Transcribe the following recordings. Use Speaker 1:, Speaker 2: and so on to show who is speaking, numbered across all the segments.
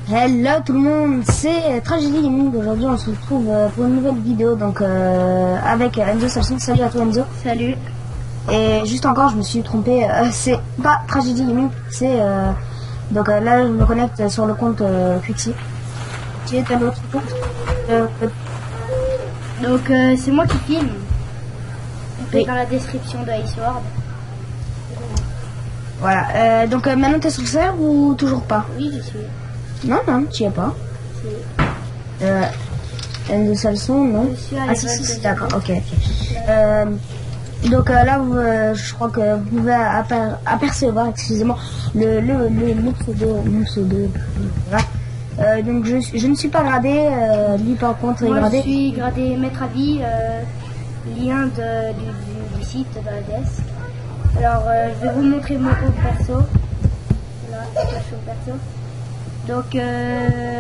Speaker 1: Hello tout le monde, c'est Tragédie Gaming. Aujourd'hui on se retrouve pour une nouvelle vidéo donc avec Enzo Salson. Salut à toi Enzo.
Speaker 2: Salut.
Speaker 1: Et juste encore je me suis trompé, c'est pas Tragédie Gaming, c'est donc là je me connecte sur le compte Quixi qui est à l'autre compte.
Speaker 2: Donc c'est moi qui filme.
Speaker 1: Oui.
Speaker 2: Dans la description de Iceword.
Speaker 1: Voilà, donc maintenant t'es sur le serveur ou toujours pas?
Speaker 2: Oui, j'y suis.
Speaker 1: Non, tu y es pas.
Speaker 2: Si.
Speaker 1: Enzo Salson, non.
Speaker 2: Je suis à
Speaker 1: Ah si,
Speaker 2: l'école
Speaker 1: si,
Speaker 2: de
Speaker 1: d'accord,
Speaker 2: Zéro.
Speaker 1: ok. Donc là, je crois que vous pouvez apercevoir, excusez-moi, le pseudo. Voilà. Donc je ne suis pas gradé, lui par contre est
Speaker 2: Moi
Speaker 1: gradé.
Speaker 2: je suis gradé maître à vie, lien du site de la desk. Alors je vais vous montrer mon home perso. Là, slash home perso. Donc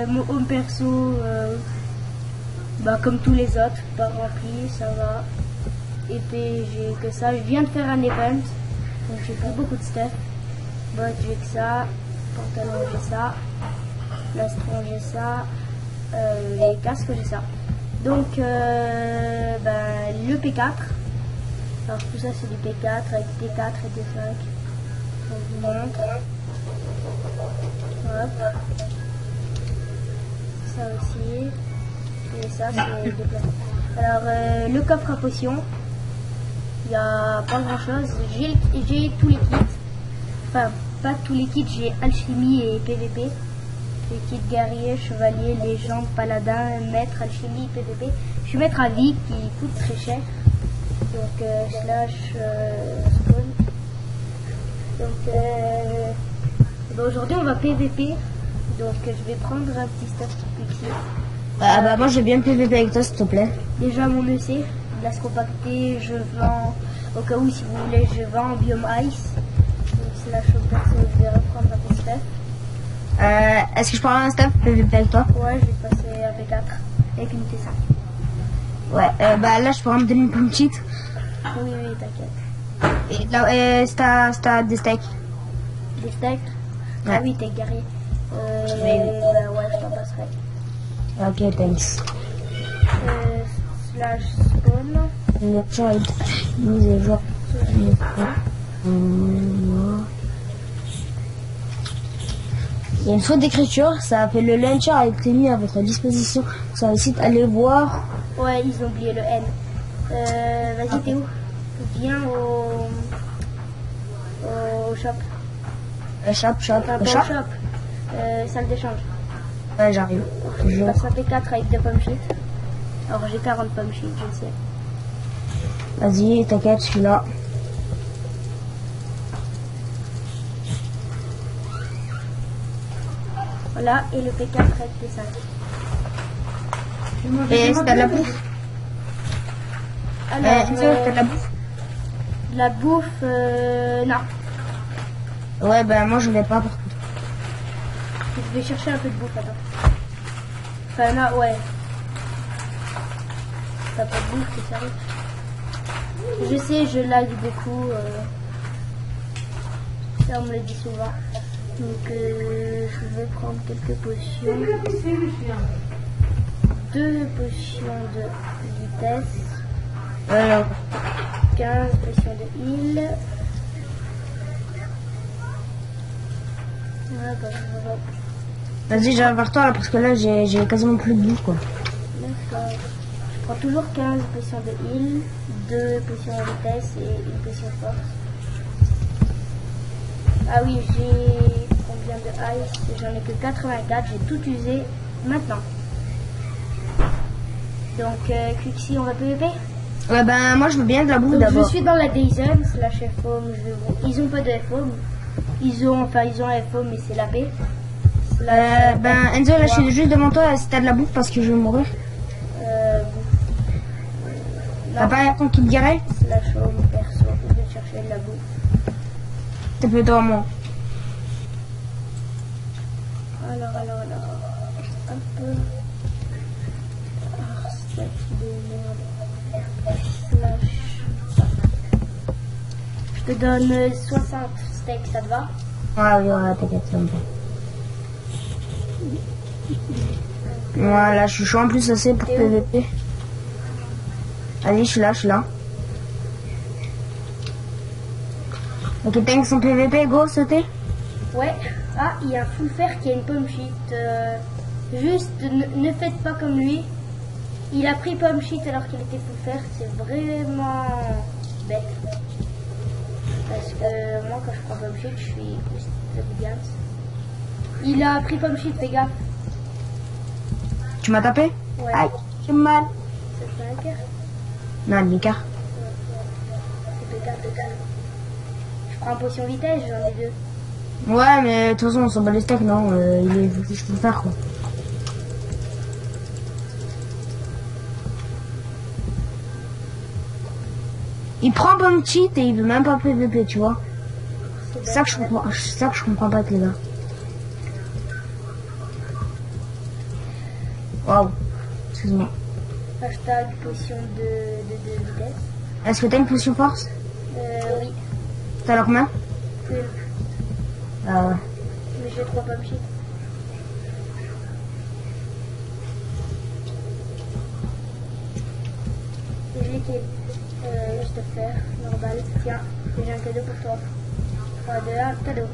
Speaker 2: mon home perso, comme tous les autres, pas rempli, ça va. Et puis j'ai que ça, je viens de faire un event, donc j'ai pris beaucoup de stuff. Bon, j'ai que ça, pantalon j'ai ça, plastron j'ai ça, les casques j'ai ça. Donc le P4, alors tout ça c'est du P4 avec P4 et D5. On vous montre. Hop. Ça aussi. Et ça c'est des plastron. Alors le coffre à potions. Il n'y a pas grand chose. J'ai tous les kits. Enfin, pas tous les kits. J'ai alchimie et PVP. Les kits guerrier, chevalier, légende, paladin, maître, alchimie, PVP. Je suis maître à vie qui coûte très cher. Donc, slash spawn. Donc, aujourd'hui, on va PVP. Donc, je vais prendre un petit stuff ici.
Speaker 1: Moi je vais bien PVP avec toi s'il te plaît.
Speaker 2: Déjà, mon EC. Glace compactée, je vends, au cas où si vous voulez, je vends en biome ice. Donc c'est la chose perso, je vais reprendre un peu de stuff.
Speaker 1: Est-ce que je prends un stuff PVP avec toi?
Speaker 2: Ouais, je vais passer à P4 avec une T5.
Speaker 1: Ouais, là je pourrais me donner une pomme cheat.
Speaker 2: Oui, t'inquiète.
Speaker 1: Et là, c'est des steaks.
Speaker 2: Des steaks?
Speaker 1: Ouais.
Speaker 2: Ah oui, t'es guerrier. Ouais, je t'en passerai.
Speaker 1: Ok, thanks.
Speaker 2: Slash spawn.
Speaker 1: Mise à jour. Il y a une faute d'écriture, ça fait le launcher a été mis à votre disposition sur le site, allez voir.
Speaker 2: Ouais, ils ont oublié le N. Vas-y, t'es où? Viens au shop. Salle d'échange.
Speaker 1: Ouais, j'arrive.
Speaker 2: Je passe à P4 avec des pommes shit. Alors j'ai 40 pommes shit, je sais.
Speaker 1: Vas-y, t'inquiète, je suis là.
Speaker 2: Voilà, et le P4 avec P5.
Speaker 1: Et c'est de la bouffe?
Speaker 2: Alors,
Speaker 1: t'as de la bouffe?
Speaker 2: de la bouffe, non.
Speaker 1: Ouais, moi je l'ai pas par contre.
Speaker 2: Je vais chercher un peu de bouffe, attends. Enfin, là, ouais. T'as pas de bouffe, t'es sérieux? Je sais, je lag beaucoup. Ça, on me le dit souvent. Donc, je vais prendre quelques potions. 2 potions de vitesse. 15 potions de heal.
Speaker 1: Vas-y, j'arrive vers toi là parce que là j'ai quasiment plus de bouffe quoi.
Speaker 2: D'accord. Je prends toujours 15 potions de heal, 2 potions de vitesse et une potion de force. Ah oui, j'ai combien de ice? J'en ai que 84, j'ai tout usé maintenant. Donc, Quixi, on va PVP?
Speaker 1: Ouais, moi je veux bien de la bouffe
Speaker 2: Donc,
Speaker 1: d'abord.
Speaker 2: je suis dans la Dazen, slash FOM. Ils ont pas de FOM. Ils ont un FOM, mais c'est la paix.
Speaker 1: Enzo, là je suis juste devant toi si t'as de la bouffe parce que je vais mourir. T'as pas un ton qui te dirait?
Speaker 2: Slash home perso, je vais chercher de la bouffe.
Speaker 1: T'es plutôt à moi.
Speaker 2: Alors, un peu. Steak de merde. Slash. Je te donne 60 steaks, ça te va?
Speaker 1: Ah oui, t'inquiète, ça me va. Voilà, je suis chaud en plus assez pour PVP. Allez, je suis là, je suis là. Ok, tank son PVP, go, sauter.
Speaker 2: Ouais. Ah, il y a un full fer qui a une pomme shit. Juste, ne faites pas comme lui. Il a pris pomme shit alors qu'il était full fer. C'est vraiment bête. Parce que moi, quand je prends pomme shit, je suis plus de gaz. Il a pris pomme shit, fais gaffe.
Speaker 1: Tu m'as tapé?
Speaker 2: Ouais.
Speaker 1: Aïe, j'ai mal.
Speaker 2: Ça te fait un cœur.
Speaker 1: Non, l'écart.
Speaker 2: C'est pétard, pétard. Je prends potion vitesse, j'en ai 2.
Speaker 1: Ouais, mais de toute façon, on s'en bat les steaks, non. Il est, je peux faire quoi. Il prend pomme cheat et il veut même pas PVP, tu vois. C'est ça que je comprends. C'est ça que je comprends pas avec les gars. Waouh. Excuse-moi.
Speaker 2: Hashtag potion de vitesse.
Speaker 1: Est-ce que t'as une potion force?
Speaker 2: Oui.
Speaker 1: T'as alors combien?
Speaker 2: Une.
Speaker 1: Ah ouais.
Speaker 2: Mais j'ai 3 pommes shit. J'ai qui juste faire normal. Tiens, j'ai un cadeau pour toi. 3, 2, 1, cadeau.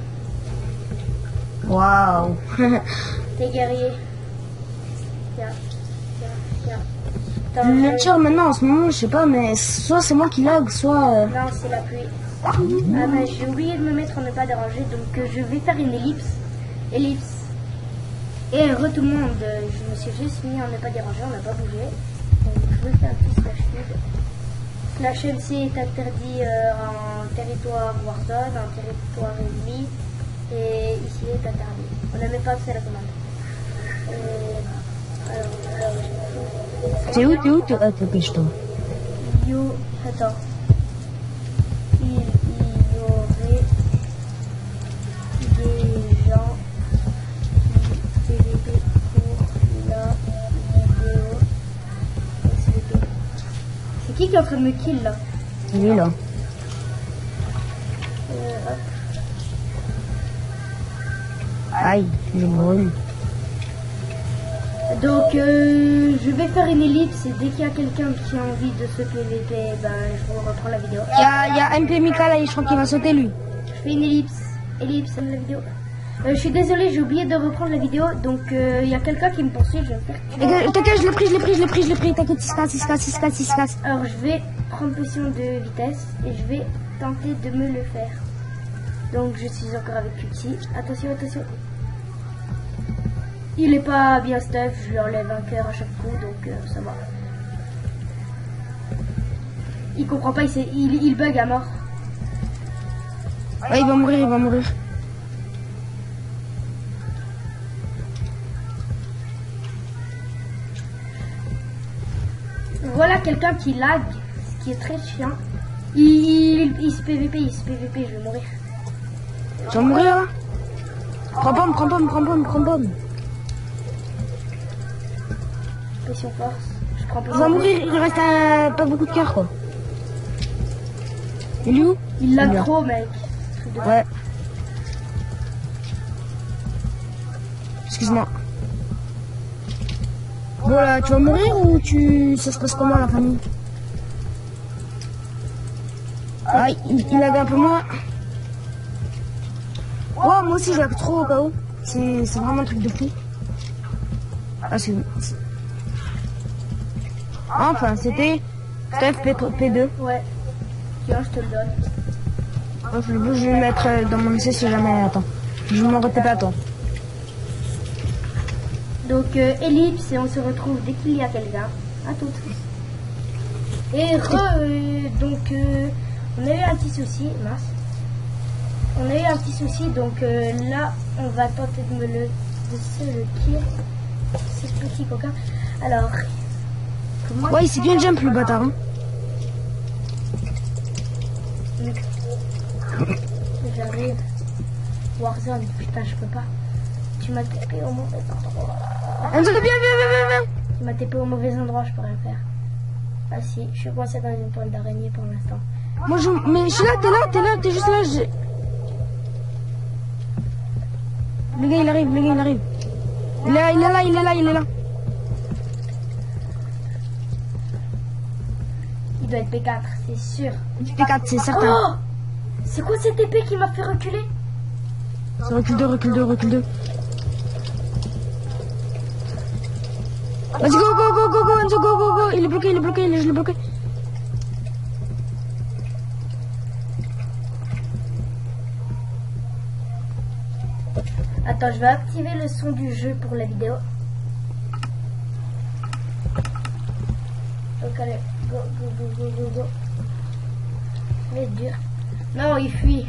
Speaker 1: Waouh.
Speaker 2: T'es guerrier. Tiens, tiens, tiens.
Speaker 1: Le tir maintenant en ce moment, je sais pas, mais soit c'est moi qui lag, soit.
Speaker 2: Non, c'est la pluie. Ah, mais j'ai oublié de me mettre en ne pas déranger, donc je vais faire une ellipse. Ellipse. Et re tout le monde, je me suis juste mis en ne pas déranger, on n'a pas bougé. Donc je vais faire un petit slash feed. Slash MC est interdit en territoire Warzone, en territoire ennemi. Et ici est interdit. On ne met pas accès à la commande.
Speaker 1: T'es où? Ah, t'es pêche toi.
Speaker 2: Yo, attends. Il y aurait des gens qui PVP pour la vidéo SVP. C'est qui est en train de me kill là?
Speaker 1: Il est là.
Speaker 2: Hop.
Speaker 1: Aïe, je brûle.
Speaker 2: Donc je vais faire une ellipse et dès qu'il y a quelqu'un qui a envie de se PVP, ben je vous reprends la vidéo.
Speaker 1: Il y a MP Mika là, je crois qu'il va sauter lui.
Speaker 2: Je fais une ellipse à la vidéo. Je suis désolée, j'ai oublié de reprendre la vidéo, donc il y a quelqu'un qui me poursuit, je vais me faire tuer.
Speaker 1: T'inquiète, je l'ai pris, t'inquiète, il se casse.
Speaker 2: Alors je vais prendre potion de vitesse et je vais tenter de me le faire. Donc je suis encore avec Cutie. Attention. Il est pas bien stuff, je lui enlève un cœur à chaque coup, donc ça va. Il comprend pas, il bug à mort.
Speaker 1: Ouais, il va mourir.
Speaker 2: Voilà quelqu'un qui lag, ce qui est très chiant. Il se PVP, je vais mourir.
Speaker 1: Tu vas mourir là? Prends bombe.
Speaker 2: Potion force, je prends
Speaker 1: Il
Speaker 2: potion
Speaker 1: va
Speaker 2: force.
Speaker 1: mourir, il reste pas beaucoup de cœur quoi. Il est où?
Speaker 2: Il lag
Speaker 1: Bien.
Speaker 2: trop mec. Truc de-
Speaker 1: Ouais. Excuse-moi. Bon là, tu vas mourir ou ça se passe comment la famille? Ah, il lag un peu moins. Oh, moi aussi je lag trop au cas où. C'est vraiment un truc de fou. Ah, c'est... Enfin, c'était P2.
Speaker 2: Ouais. Tiens, je te le donne.
Speaker 1: Je vais le mettre dans mon essai si jamais. Attends. Je m'en retape à toi.
Speaker 2: Donc ellipse et on se retrouve dès qu'il y a quelqu'un. À toutes. Et donc on a eu un petit souci, mince. On a eu un petit souci, donc là on va tenter de se le kill. C'est ce petit coquin. Alors, comment
Speaker 1: Ouais, il s'est bien jump le bâtard. Hein.
Speaker 2: J'arrive. Warzone, putain, je peux pas. Tu m'as tapé au mauvais endroit.
Speaker 1: Viens.
Speaker 2: Tu m'as tapé au mauvais endroit, je peux rien faire. Ah si, je suis coincé dans une toile d'araignée pour l'instant.
Speaker 1: Moi, mais je suis là, t'es juste là. Le gars, il arrive. Il est là, il est là, il est là.
Speaker 2: Il doit être P4, c'est sûr.
Speaker 1: P4, c'est certain.
Speaker 2: Oh, c'est quoi cette épée qui m'a fait reculer?
Speaker 1: C'est recule 2, recule 2, recule 2. Vas-y, go, go, go, go, go, Enzo, go, go, go. Il est bloqué, je l'ai bloqué.
Speaker 2: Attends, je vais activer le son du jeu pour la vidéo. Donc allez, go, go, go, go, go, go. Mais dur. Non, il fuit.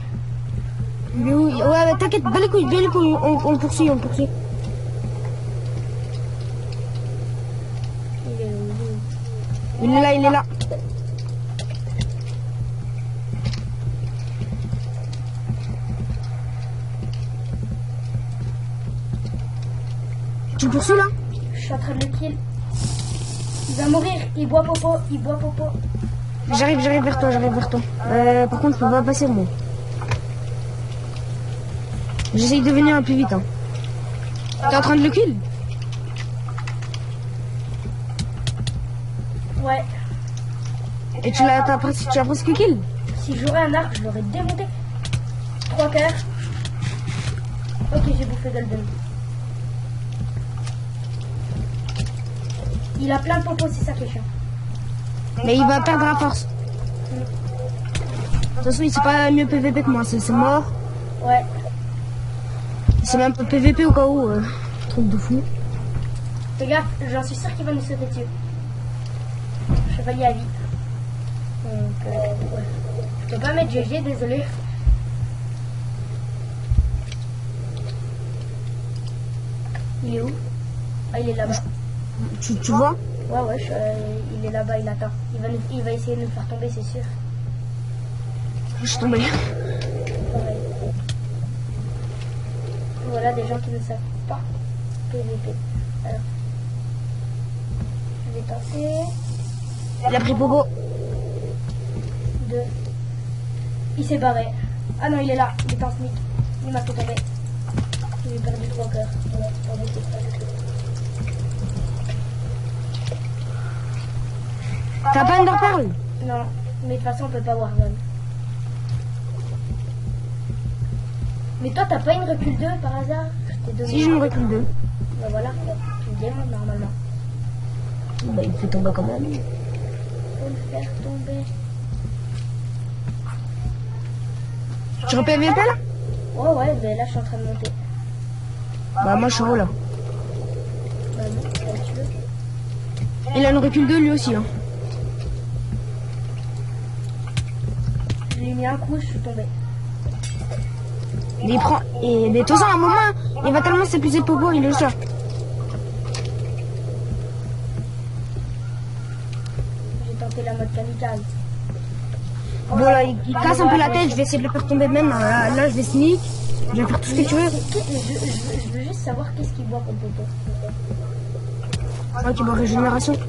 Speaker 1: Il est où? Ouais, mais t'inquiète, bas les couilles, on le poursuit, on le poursuit.
Speaker 2: Il est où?
Speaker 1: Il est là, il est là. Tu le poursuis là?
Speaker 2: Je suis en train de le kill. Il va mourir, il boit popo, il boit popo.
Speaker 1: J'arrive vers toi, par contre, je peux pas passer moi. J'essaye de venir un peu vite. Hein. T'es en train de le kill?
Speaker 2: Ouais.
Speaker 1: Et tu as presque kill?
Speaker 2: Si j'aurais un arc, je l'aurais démonté. 3 quarts. Ok, j'ai bouffé Golden. Il a plein de popos, c'est ça qui est chiant.
Speaker 1: Mais il va perdre la force. De toute façon, il sait pas mieux PVP que moi, c'est mort.
Speaker 2: Ouais.
Speaker 1: C'est même pas PVP au cas où. Truc de fou.
Speaker 2: Fais gaffe, j'en suis sûr qu'il va nous sauter dessus. Chevalier à vie. Donc, ouais. Je peux pas mettre GG, désolé. Il est où? Ah, il est là-bas.
Speaker 1: Tu vois?
Speaker 2: Ouais, il est là-bas, il attend. Il va essayer de nous faire tomber, c'est sûr.
Speaker 1: Je suis tombé.
Speaker 2: Pareil. Voilà des gens qui ne savent pas PVP. Alors, je vais tenter.
Speaker 1: Il a pris Pogo.
Speaker 2: 2. Il s'est barré. Ah non, il est là. Il est en sneak. Il m'a fait tomber. J'ai perdu 3 cœurs. Ouais, perdu 3 cœurs.
Speaker 1: T'as pas Ender Pearl?
Speaker 2: Non, mais de toute façon on peut pas Warzone. Mais toi t'as pas une recul 2 par hasard?
Speaker 1: Si j'ai une recul 2.
Speaker 2: Bah voilà, tu le démontes normalement.
Speaker 1: Bah il fait tomber quand même.
Speaker 2: Faut le faire tomber.
Speaker 1: Tu repères PVP là?
Speaker 2: Ouais, mais là je suis en train de monter.
Speaker 1: Bah moi je suis en haut là.
Speaker 2: Bah non, tu veux.
Speaker 1: Il a une recul 2 lui aussi. Hein.
Speaker 2: Je lui ai mis un coup, je suis tombé.
Speaker 1: Il prend. Et mais de toute façon à un moment, il va tellement s'épuiser de Pogo, il est là.
Speaker 2: J'ai tenté la mode kamikaze.
Speaker 1: Bon là, il casse un peu la tête, je vais essayer de le faire tomber même. Là je vais sneak. Je vais faire tout ce que tu veux.
Speaker 2: Je veux juste savoir qu'est-ce qu'il boit comme popo.
Speaker 1: Ah, tu bois régénération.
Speaker 2: Ok,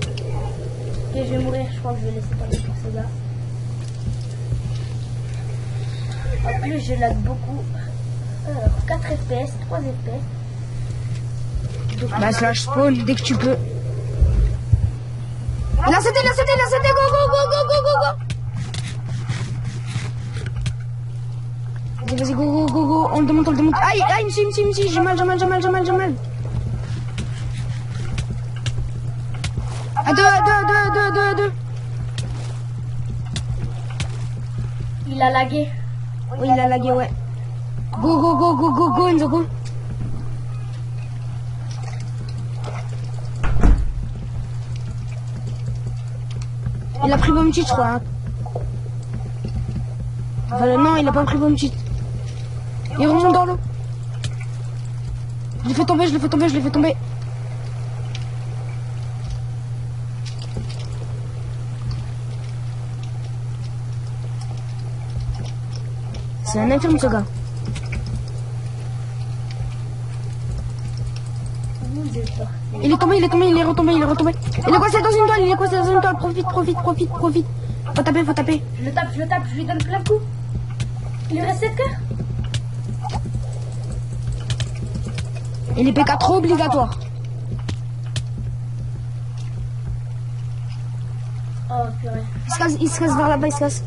Speaker 2: je vais mourir, je crois que je vais laisser tomber pour ces gars. En plus, je lag beaucoup. 4 FPS, 3 FPS. Donc,
Speaker 1: Bah slash spawn dès que tu peux. Il a sauté, go, go, go, go, go, go, go. Vas-y, go, on le démonte, Aïe, il me suit, j'ai mal. À deux.
Speaker 2: il a lagué.
Speaker 1: Oui, il a lagué, ouais. Go, Enzo, go. Il a pris bomb cheat, je crois. Hein. Non, il a pas pris bomb cheat. Il remonte dans l'eau. Je l'ai fait tomber. C'est un infirme ce gars. Il est tombé, il est retombé. Il est coincé dans une toile, Profite. Faut taper.
Speaker 2: Je le tape, je lui donne plein de coups. Il lui reste 7 cœurs.
Speaker 1: Et les PK trop obligatoires.
Speaker 2: Oh purée.
Speaker 1: Il se casse vers là-bas, il se casse.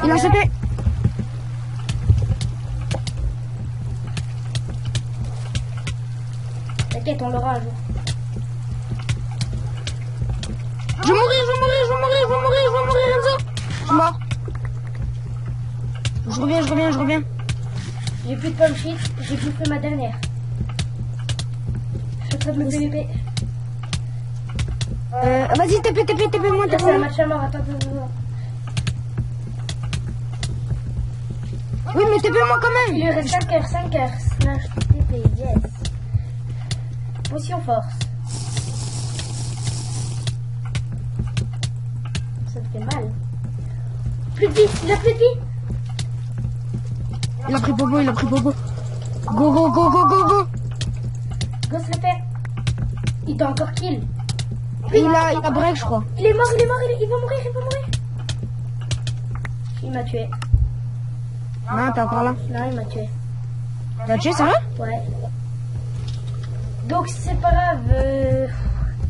Speaker 1: Il a sauté.
Speaker 2: T'inquiète, on l'aura un jour.
Speaker 1: Je vais mourir, Enzo. Je suis mort. Je reviens.
Speaker 2: J'ai plus de pump sheet, j'ai plus fait ma dernière. Je suis en train de me PVP.
Speaker 1: Vas-y, TP, moi,
Speaker 2: Là, c'est un match à mort, attends.
Speaker 1: Oui, mais TP moi quand même.
Speaker 2: Il lui reste 5 heures. Slash TP, yes. Potion force. Ça te fait mal. Plus de vie, il a plus de vie.
Speaker 1: Il a pris Bobo. Go.
Speaker 2: Go se le fait. Il t'a encore kill.
Speaker 1: Il a break, je crois.
Speaker 2: Il est mort, il va mourir. Il m'a tué.
Speaker 1: Non, t'es encore là.
Speaker 2: Non, il m'a tué.
Speaker 1: T'as tué, c'est vrai?
Speaker 2: Ouais. Donc c'est pas grave.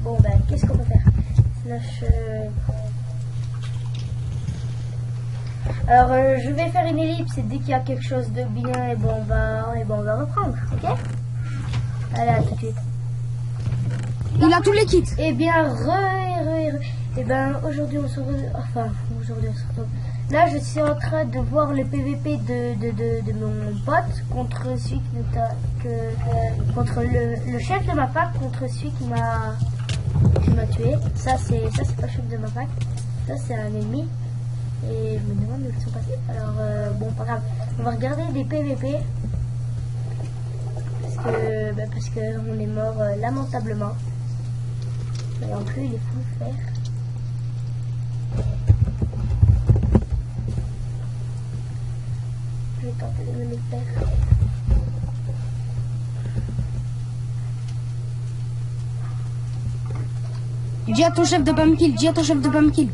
Speaker 2: Bon ben, qu'est-ce qu'on peut faire? Slash. Alors je vais faire une ellipse et dès qu'il y a quelque chose de bien, et bon on va reprendre, ok? Allez, à tout de suite.
Speaker 1: Il a tous les kits.
Speaker 2: Eh bien, eh ben, aujourd'hui on se retrouve. Là, je suis en train de voir le PVP de mon pote contre celui contre le chef de ma fac, contre celui qui m'a tué. Ça c'est pas le chef de ma fac. Ça c'est un ennemi. Et je me demande où ils sont passés. Alors bon, pas grave. On va regarder des PVP. Parce que on est mort lamentablement. Et en plus, il est fou de faire. Je vais tenter de me le faire.
Speaker 1: Dis à ton chef de pas me kill.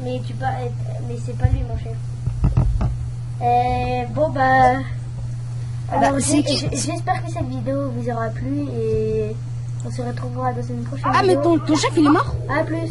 Speaker 2: Mais c'est pas lui mon chef. Bon bah. Alors j'espère que cette vidéo vous aura plu et on se retrouvera dans une prochaine
Speaker 1: Ah, mais
Speaker 2: vidéo.
Speaker 1: ton chef il est mort?
Speaker 2: À plus.